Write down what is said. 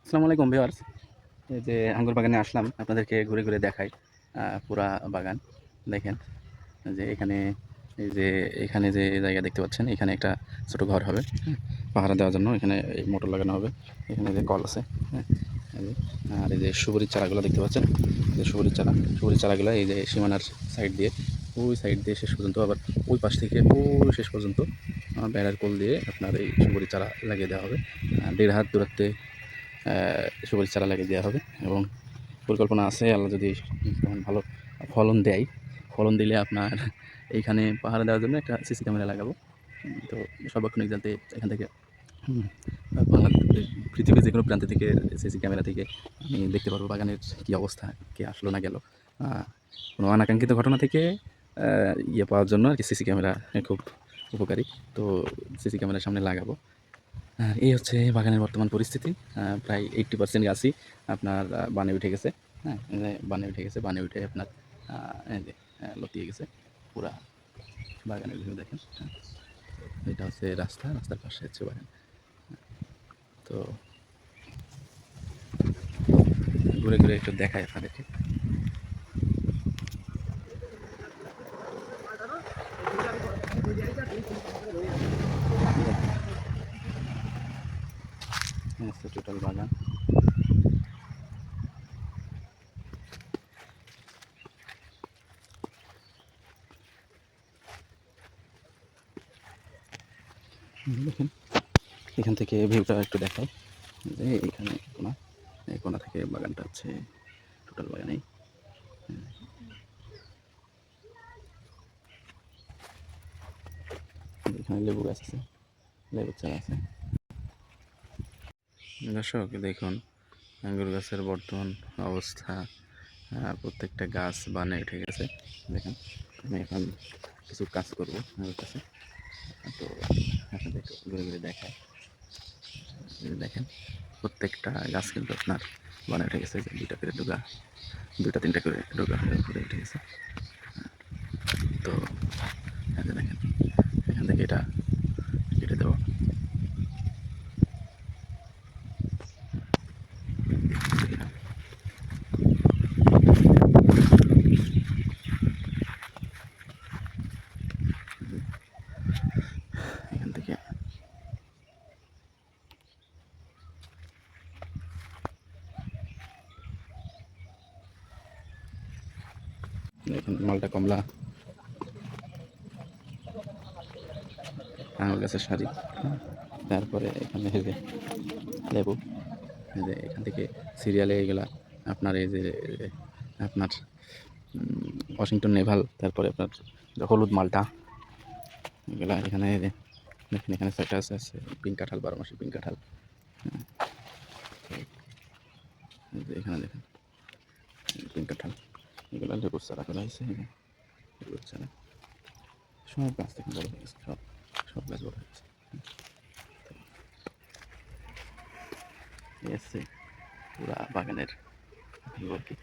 আসসালামু আলাইকুম ভিউয়ার্স। এই যে আঙ্গুর বাগানে আসলাম, আপনাদেরকে ঘুরে ঘুরে দেখাই পুরা বাগান। দেখেন যে এখানে যে জায়গা দেখতে পাচ্ছেন, এখানে একটা ছোট ঘর হবে, হ্যাঁ? পাহারা দেওয়ার জন্য এখানে এই মোটর লাগানো হবে। এখানে যে কল আছে, হ্যাঁ? এই যে আর এই যে সুপারির চারাগুলো দেখতে পাচ্ছেন, যে সুপারির চারাগুলো এই যে সীমানার সাইড দিয়ে, ওই সাইড দিয়ে শেষ পর্যন্ত, আবার ওই পাশ থেকে ওই শেষ পর্যন্ত বেড়ার কোল দিয়ে আপনার এই সুপারির চারা লাগিয়ে দেওয়া হবে। ১.৫ হাত দূরত্বে সুপারির চারা লাগিয়ে দেওয়া হবে এবং পরিকল্পনা আছে, আল্লাহ যদি তখন ভালো ফলন দেয়, ফলন দিলে আপনার এইখানে পাহারা দেওয়ার জন্য একটা সিসি ক্যামেরা লাগাবো। তো সার্বক্ষণিক যাতে এখান থেকে বাংলাদেশ, পৃথিবীর যে কোনো প্রান্ত থেকে সিসি ক্যামেরা থেকে আমি দেখতে পারবো বাগানের কী অবস্থা, কে আসলো না গেল। কোনো অনাকাঙ্ক্ষিত ঘটনা থেকে ইয়ে পাওয়ার জন্য আর কি সিসি ক্যামেরা খুব উপকারী। তো সিসি ক্যামেরার সামনে লাগাবো। এই হচ্ছে বাগানের বর্তমান পরিস্থিতি। প্রায় 80% গাছই আপনার বানে উঠে গেছে। হ্যাঁ? এই যে বানে উঠে গেছে। বানে উঠে আপনার এই যে লতিয়ে গেছে পুরা বাগানের ভিউ দেখেন। হ্যাঁ? এটা হচ্ছে রাস্তা, রাস্তার পাশে হচ্ছে বাগান। তো ঘুরে ঘুরে একটু দেখাই আপনাদেরকে। টোটাল বাগান। দেখেন এখান থেকে ভিউটা একটু দেখাই, যে এইখানে কোনা, এই কোনা থেকে বাগানটা হচ্ছে টোটাল বাগানেই। এখানে লেবু গাছ আছে, লেবুর চারা আছে। দর্শক দেখুন আঙ্গুর গাছের বর্তমান অবস্থা। প্রত্যেকটা গাছ বানে উঠে গেছে। দেখেন আমি এখন কিছু কাজ করবো আঙ্গুর গাছে। তো আপনাদের ঘুরে ঘুরে দেখায়। দেখেন প্রত্যেকটা গাছ কিন্তু আপনার বানে উঠে গেছে, যে দুইটা করে ডুগা, দুইটা তিনটা করে ডুগা হয়ে ঘুরে উঠে গেছে। তো দেখেন এখান থেকে এটা কেটে দেবো। এখান থেকে দেখুন মালটা কমলা আঙুর গাছের সারি। তারপরে এখানে এই যে লেবু, এই যে এখান থেকে সিরিয়ালে এগুলা আপনার এই যে আপনার ওয়াশিংটন নেভাল, তারপরে আপনার হলুদ মালটা, এগুলা এখানে দেখেন। এখানে সাইট্রাস আছে, পিঙ্ক কাঁঠাল, 12 মাসি পিঙ্ক কাঁঠাল। এখানে দেখেন পিঙ্ক কাঁঠাল, এগুলো লেবুর চারা করা হয়েছে। লেবুর চারা সব গাছ থেকে বড় হয়ে গেছে, সব গাছ বড় হয়ে গেছে। এই হচ্ছে পুরা বাগানের ভিউ আর কি।